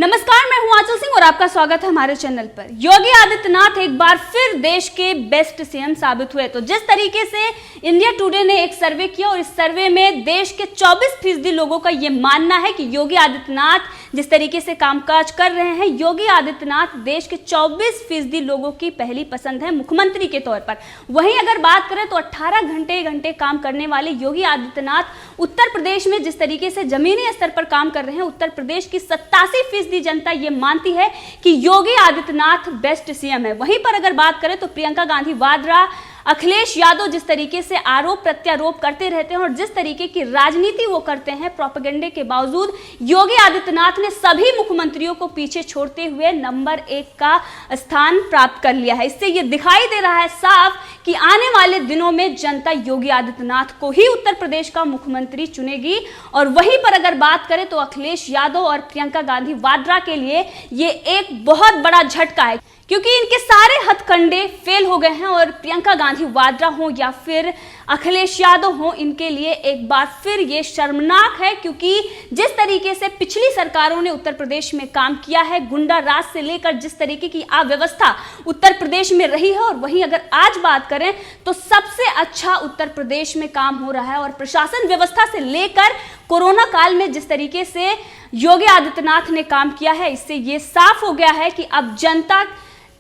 नमस्कार, मैं हूं आंचल सिंह और आपका स्वागत है हमारे चैनल पर। योगी आदित्यनाथ एक बार फिर देश के बेस्ट सीएम साबित हुए। तो जिस तरीके से इंडिया टुडे ने एक सर्वे किया और इस सर्वे में देश के 24% लोगों का यह मानना है कि योगी आदित्यनाथ जिस तरीके से कामकाज कर रहे हैं, योगी आदित्यनाथ देश के 24% लोगों की पहली पसंद है मुख्यमंत्री के तौर पर। वहीं अगर बात करें तो 18 घंटे काम करने वाले योगी आदित्यनाथ उत्तर प्रदेश में जिस तरीके से जमीनी स्तर पर काम कर रहे हैं, उत्तर प्रदेश की 87% जनता ये मानती है कि योगी आदित्यनाथ बेस्ट सीएम है। वहीं पर अगर बात करें तो प्रियंका गांधी वाड्रा, अखिलेश यादव जिस तरीके से आरोप प्रत्यारोप करते रहते हैं और जिस तरीके की राजनीति वो करते हैं, प्रोपेगेंडे के बावजूद योगी आदित्यनाथ ने सभी मुख्यमंत्रियों को पीछे छोड़ते हुए नंबर 1 का स्थान प्राप्त कर लिया है। इससे ये दिखाई दे रहा है साफ कि आने वाले दिनों में जनता योगी आदित्यनाथ को ही उत्तर प्रदेश का मुख्यमंत्री चुनेगी। और वहीं पर अगर बात करें तो अखिलेश यादव और प्रियंका गांधी वाड्रा के लिए ये एक बहुत बड़ा झटका है, क्योंकि इनके सारे हथकंडे फेल हो गए हैं और प्रियंका गांधी वाड्रा हो या फिर अखिलेश यादव हो, इनके लिए एक बार फिर ये शर्मनाक है। क्योंकि जिस तरीके से पिछली सरकारों ने उत्तर प्रदेश में काम किया है, गुंडा राज से लेकर जिस तरीके की अव्यवस्था उत्तर प्रदेश में रही है, और वहीं अगर आज बात करें तो सबसे अच्छा उत्तर प्रदेश में काम हो रहा है। और प्रशासन व्यवस्था से लेकर कोरोना काल में जिस तरीके से योगी आदित्यनाथ ने काम किया है, इससे ये साफ हो गया है कि अब जनता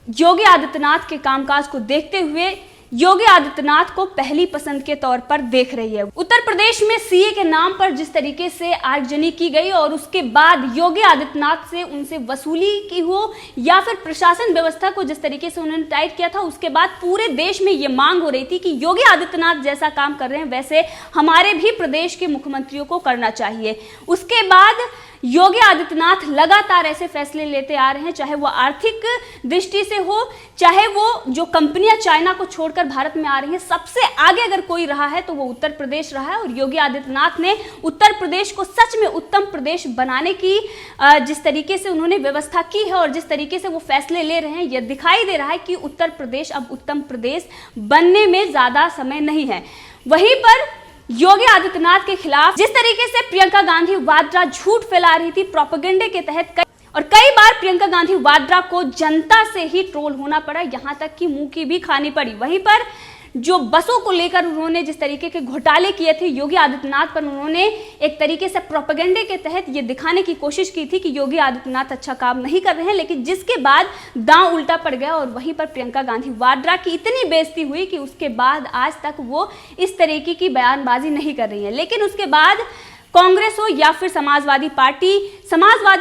योगी आदित्यनाथ के कामकाज को देखते हुए योगी आदित्यनाथ को पहली पसंद के तौर पर देख रही है। उत्तर प्रदेश में सीए के नाम पर जिस तरीके से आगजनी की गई और उसके बाद योगी आदित्यनाथ से उनसे वसूली की हो या फिर प्रशासन व्यवस्था को जिस तरीके से उन्होंने टाइट किया था, उसके बाद पूरे देश में ये मांग हो रही थी कि योगी आदित्यनाथ जैसा काम कर रहे हैं वैसे हमारे भी प्रदेश के मुख्यमंत्रियों को करना चाहिए। उसके बाद योगी आदित्यनाथ लगातार ऐसे फैसले लेते आ रहे हैं, चाहे वो आर्थिक दृष्टि से हो, चाहे वो जो कंपनियां चाइना को छोड़कर भारत में आ रही हैं, सबसे आगे अगर कोई रहा है तो वो उत्तर प्रदेश रहा है। और योगी आदित्यनाथ ने उत्तर प्रदेश को सच में उत्तम प्रदेश बनाने की जिस तरीके से उन्होंने व्यवस्था की है और जिस तरीके से वो फैसले ले रहे हैं, यह दिखाई दे रहा है कि उत्तर प्रदेश अब उत्तम प्रदेश बनने में ज्यादा समय नहीं है। वहीं पर योगी आदित्यनाथ के खिलाफ जिस तरीके से प्रियंका गांधी वाड्रा झूठ फैला रही थी प्रोपेगेंडे के तहत, कई बार प्रियंका गांधी वाड्रा को जनता से ही ट्रोल होना पड़ा, यहां तक कि मुंह की भी खानी पड़ी। वहीं पर जो बसों को लेकर उन्होंने जिस तरीके के घोटाले किए थे योगी आदित्यनाथ पर, उन्होंने एक तरीके से प्रोपेगेंडे के तहत ये दिखाने की कोशिश की थी कि योगी आदित्यनाथ अच्छा काम नहीं कर रहे हैं, लेकिन जिसके बाद दांव उल्टा पड़ गया और वहीं पर प्रियंका गांधी वाड्रा की इतनी बेइज्जती हुई कि उसके बाद आज तक वो इस तरीके की बयानबाजी नहीं कर रही है। लेकिन उसके बाद कांग्रेस हो या फिर समाजवादी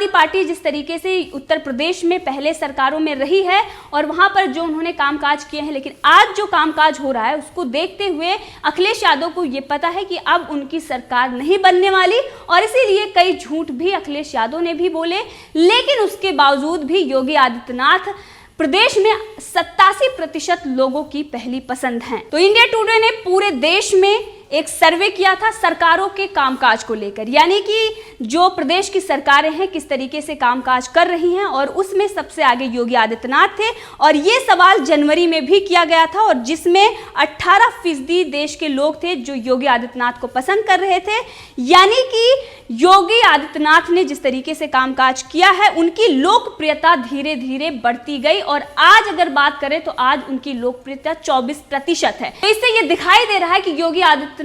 पार्टी जिस तरीके से उत्तर प्रदेश में पहले सरकारों में रही है और वहां पर जो उन्होंने कामकाज किए हैं, लेकिन आज जो कामकाज हो रहा है उसको देखते हुए अखिलेश यादव को ये पता है कि अब उनकी सरकार नहीं बनने वाली, और इसीलिए कई झूठ भी अखिलेश यादव ने भी बोले। लेकिन उसके बावजूद भी योगी आदित्यनाथ प्रदेश में 87% लोगों की पहली पसंद हैं। तो इंडिया टुडे ने पूरे देश में एक सर्वे किया था सरकारों के कामकाज को लेकर, यानी कि जो प्रदेश की सरकारें हैं किस तरीके से कामकाज कर रही हैं, और उसमें सबसे आगे योगी आदित्यनाथ थे। और ये सवाल जनवरी में भी किया गया था और जिसमें 18% देश के लोग थे जो योगी आदित्यनाथ को पसंद कर रहे थे। यानी कि योगी आदित्यनाथ ने जिस तरीके से कामकाज किया है, उनकी लोकप्रियता धीरे धीरे बढ़ती गई और आज अगर बात करें तो आज उनकी लोकप्रियता 24% है। तो इससे ये दिखाई दे रहा है कि योगी आदित्यनाथ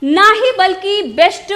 ना ही बल्कि बेस्ट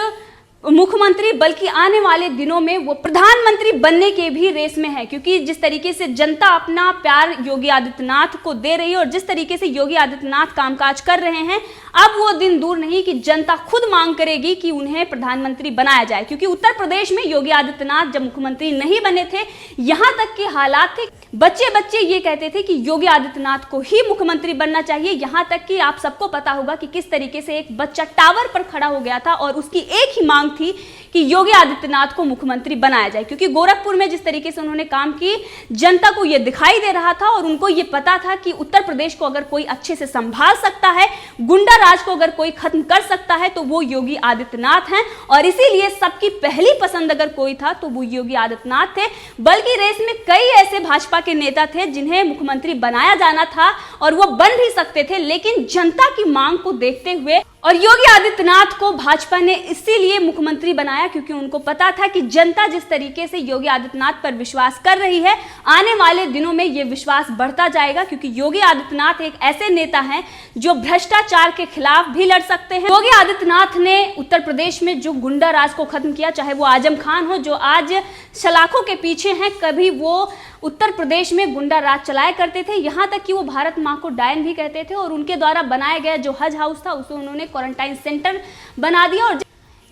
मुख्यमंत्री बल्कि आने वाले दिनों में वो प्रधानमंत्री बनने के भी रेस में है। क्योंकि जिस तरीके से जनता अपना प्यार योगी आदित्यनाथ को दे रही है और जिस तरीके से योगी आदित्यनाथ कामकाज कर रहे हैं, अब वो दिन दूर नहीं कि जनता खुद मांग करेगी कि उन्हें प्रधानमंत्री बनाया जाए। क्योंकि उत्तर प्रदेश में योगी आदित्यनाथ जब मुख्यमंत्री नहीं बने थे, यहां तक के हालात थे बच्चे ये कहते थे कि योगी आदित्यनाथ को ही मुख्यमंत्री बनना चाहिए। यहां तक कि आप सबको पता होगा कि किस तरीके से एक बच्चा टावर पर खड़ा हो गया था और उसकी एक ही मांग थी कि योगी आदित्यनाथ को मुख्यमंत्री बनाया जाए। क्योंकि गोरखपुर में जिस तरीके से उन्होंने काम की, जनता को यह दिखाई दे रहा था और उनको यह पता था कि उत्तर प्रदेश को अगर कोई अच्छे से संभाल सकता है, गुंडा राज को अगर कोई खत्म कर सकता है, तो वो योगी आदित्यनाथ हैं। और इसीलिए सबकी पहली पसंद अगर कोई था तो वो योगी आदित्यनाथ थे। बल्कि रेस में कई ऐसे भाजपा के नेता थे जिन्हें मुख्यमंत्री बनाया जाना था और वो बन भी सकते थे, लेकिन जनता की मांग को देखते हुए और योगी आदित्यनाथ को भाजपा ने इसीलिए मुख्यमंत्री बनाया क्योंकि उनको पता था कि जनता जिस तरीके से योगी आदित्यनाथ पर विश्वास कर रही है, आने वाले दिनों में यह विश्वास बढ़ता जाएगा क्योंकि योगी आदित्यनाथ एक ऐसे नेता हैं जो भ्रष्टाचार के खिलाफ भी लड़ सकते हैं। योगी आदित्यनाथ ने उत्तर प्रदेश में जो गुंडा राज को खत्म किया, चाहे वो आजम खान हो जो आज सलाखों के पीछे हैं, कभी वो उत्तर प्रदेश में गुंडा राज चलाया करते थे, यहाँ तक कि वो भारत माँ को डायन भी कहते थे और उनके द्वारा बनाया गया जो हज हाउस था उसे उन्होंने क्वारंटाइन सेंटर बना दिया। और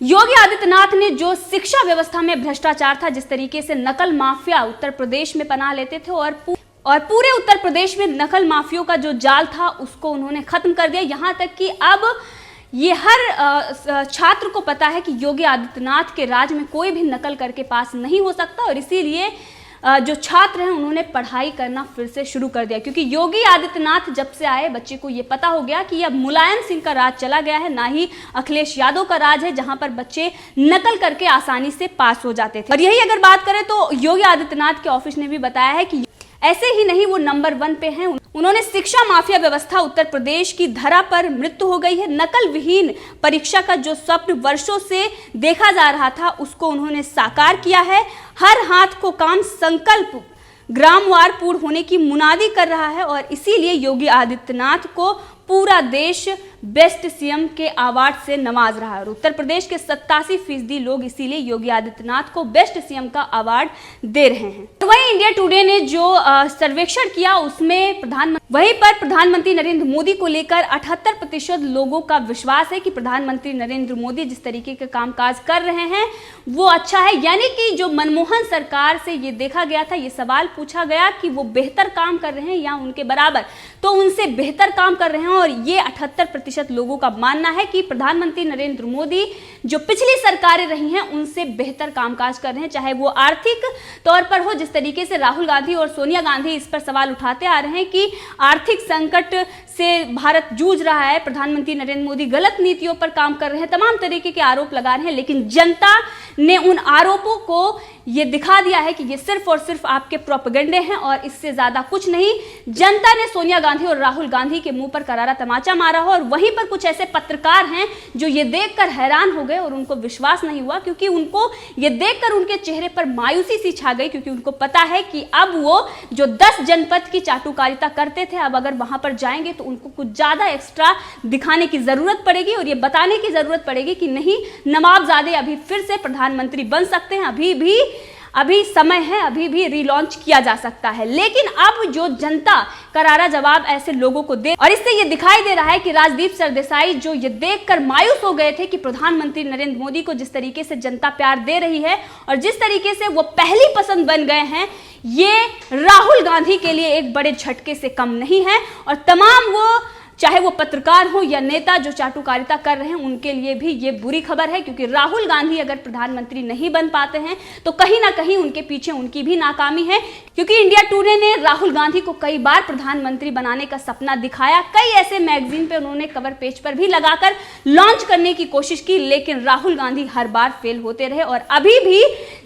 योगी आदित्यनाथ ने जो शिक्षा व्यवस्था में भ्रष्टाचार था, जिस तरीके से नकल माफिया उत्तर प्रदेश में पनाह लेते थे और पूरे उत्तर प्रदेश में नकल माफियों का जो जाल था उसको उन्होंने खत्म कर दिया। यहाँ तक कि अब ये हर छात्र को पता है कि योगी आदित्यनाथ के राज में कोई भी नकल करके पास नहीं हो सकता और इसीलिए जो छात्र हैं उन्होंने पढ़ाई करना फिर से शुरू कर दिया क्योंकि योगी आदित्यनाथ जब से आए बच्चे को ये पता हो गया कि अब मुलायम सिंह का राज चला गया है, ना ही अखिलेश यादव का राज है जहां पर बच्चे नकल करके आसानी से पास हो जाते थे। और यही अगर बात करें तो योगी आदित्यनाथ के ऑफिस ने भी बताया है कि ऐसे ही नहीं वो नंबर 1 पे हैं। उन्होंने शिक्षा माफिया व्यवस्था उत्तर प्रदेश की धरा पर मृत्यु हो गई है। नकल विहीन परीक्षा का जो स्वप्न वर्षों से देखा जा रहा था उसको उन्होंने साकार किया है। हर हाथ को काम संकल्प ग्रामवार पूर्ण होने की मुनादी कर रहा है और इसीलिए योगी आदित्यनाथ को पूरा देश बेस्ट सीएम के अवार्ड से नवाज रहा है और उत्तर प्रदेश के 87% लोग इसीलिए योगी आदित्यनाथ को बेस्ट सीएम का अवार्ड दे रहे हैं। तो वहीं इंडिया टुडे ने जो सर्वेक्षण किया उसमें प्रधानमंत्री नरेंद्र मोदी को लेकर 78% लोगों का विश्वास है कि प्रधानमंत्री नरेंद्र मोदी जिस तरीके का कामकाज कर रहे हैं वो अच्छा है। यानी कि जो मनमोहन सरकार से ये देखा गया था, ये सवाल पूछा गया कि वो बेहतर काम कर रहे हैं या उनके बराबर, तो उनसे बेहतर काम कर रहे हैं और ये 78% लोगों का मानना है कि प्रधानमंत्री नरेंद्र मोदी जो पिछली सरकारें रही हैं उनसे बेहतर कामकाज कर रहे हैं, चाहे वो आर्थिक तौर पर हो। जिस तरीके से राहुल गांधी और सोनिया गांधी इस पर सवाल उठाते आ रहे हैं कि आर्थिक संकट से भारत जूझ रहा है, प्रधानमंत्री नरेंद्र मोदी गलत नीतियों पर काम कर रहे हैं, तमाम तरीके के आरोप लगा रहे हैं, लेकिन जनता ने उन आरोपों को ये दिखा दिया है कि ये सिर्फ और सिर्फ आपके प्रोपेगेंडे हैं और इससे ज्यादा कुछ नहीं। जनता ने सोनिया गांधी और राहुल गांधी के मुंह पर करारा तमाचा मारा हो और वहीं पर कुछ ऐसे पत्रकार हैं जो ये देखकर हैरान हो गए और उनको विश्वास नहीं हुआ क्योंकि उनको ये देखकर उनके चेहरे पर मायूसी सी छा गई क्योंकि उनको पता है कि अब वो जो 10 जनपद की चाटुकारिता करते थे, अब अगर वहां पर जाएंगे तो उनको कुछ ज्यादा एक्स्ट्रा दिखाने की जरूरत पड़ेगी और ये बताने की जरूरत पड़ेगी कि नहीं, नवाबजादे अभी फिर से प्रधानमंत्री बन सकते हैं, अभी समय है, अभी भी रीलॉन्च किया जा सकता है। लेकिन अब जो जनता करारा जवाब ऐसे लोगों को दे और इससे ये दिखाई दे रहा है कि राजदीप सरदेसाई जो ये देखकर मायूस हो गए थे कि प्रधानमंत्री नरेंद्र मोदी को जिस तरीके से जनता प्यार दे रही है और जिस तरीके से वो पहली पसंद बन गए हैं, ये राहुल गांधी के लिए एक बड़े झटके से कम नहीं है और तमाम वो चाहे वो पत्रकार हो या नेता जो चाटुकारिता कर रहे हैं उनके लिए भी ये बुरी खबर है क्योंकि राहुल गांधी अगर प्रधानमंत्री नहीं बन पाते हैं तो कहीं ना कहीं उनके पीछे उनकी भी नाकामी है क्योंकि इंडिया टुडे ने राहुल गांधी को कई बार प्रधानमंत्री बनाने का सपना दिखाया, कई ऐसे मैगजीन पे उन्होंने कवर पेज पर भी लगाकर लॉन्च करने की कोशिश की, लेकिन राहुल गांधी हर बार फेल होते रहे और अभी भी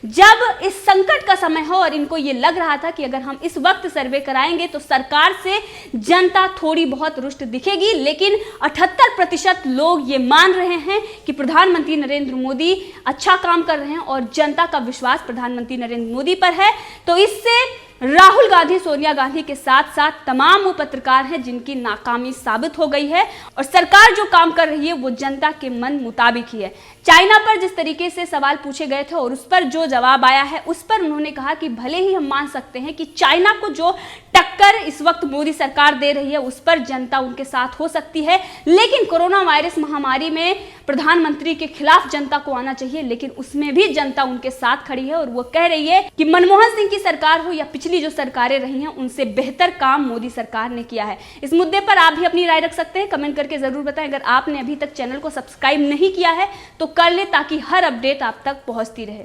जब इस संकट का समय हो और इनको ये लग रहा था कि अगर हम इस वक्त सर्वे कराएंगे तो सरकार से जनता थोड़ी बहुत रुष्ट दिखेगी, लेकिन 78% लोग ये मान रहे हैं कि प्रधानमंत्री नरेंद्र मोदी अच्छा काम कर रहे हैं और जनता का विश्वास प्रधानमंत्री नरेंद्र मोदी पर है। तो इससे राहुल गांधी, सोनिया गांधी के साथ साथ तमाम वो पत्रकार हैं जिनकी नाकामी साबित हो गई है और सरकार जो काम कर रही है वो जनता के मन मुताबिक ही है। चाइना पर जिस तरीके से सवाल पूछे गए थे और उस पर जो जवाब आया है उस पर उन्होंने कहा कि भले ही हम मान सकते हैं कि चाइना को जो टक्कर इस वक्त मोदी सरकार दे रही है उस पर जनता उनके साथ हो सकती है, लेकिन कोरोना वायरस महामारी में प्रधानमंत्री के खिलाफ जनता को आना चाहिए, लेकिन उसमें भी जनता उनके साथ खड़ी है और वो कह रही है कि मनमोहन सिंह की सरकार हो या पिछली जो सरकारें रही हैं उनसे बेहतर काम मोदी सरकार ने किया है। इस मुद्दे पर आप भी अपनी राय रख सकते हैं, कमेंट करके जरूर बताएं। अगर आपने अभी तक चैनल को सब्सक्राइब नहीं किया है तो कर ले ताकि हर अपडेट आप तक पहुंचती रहे।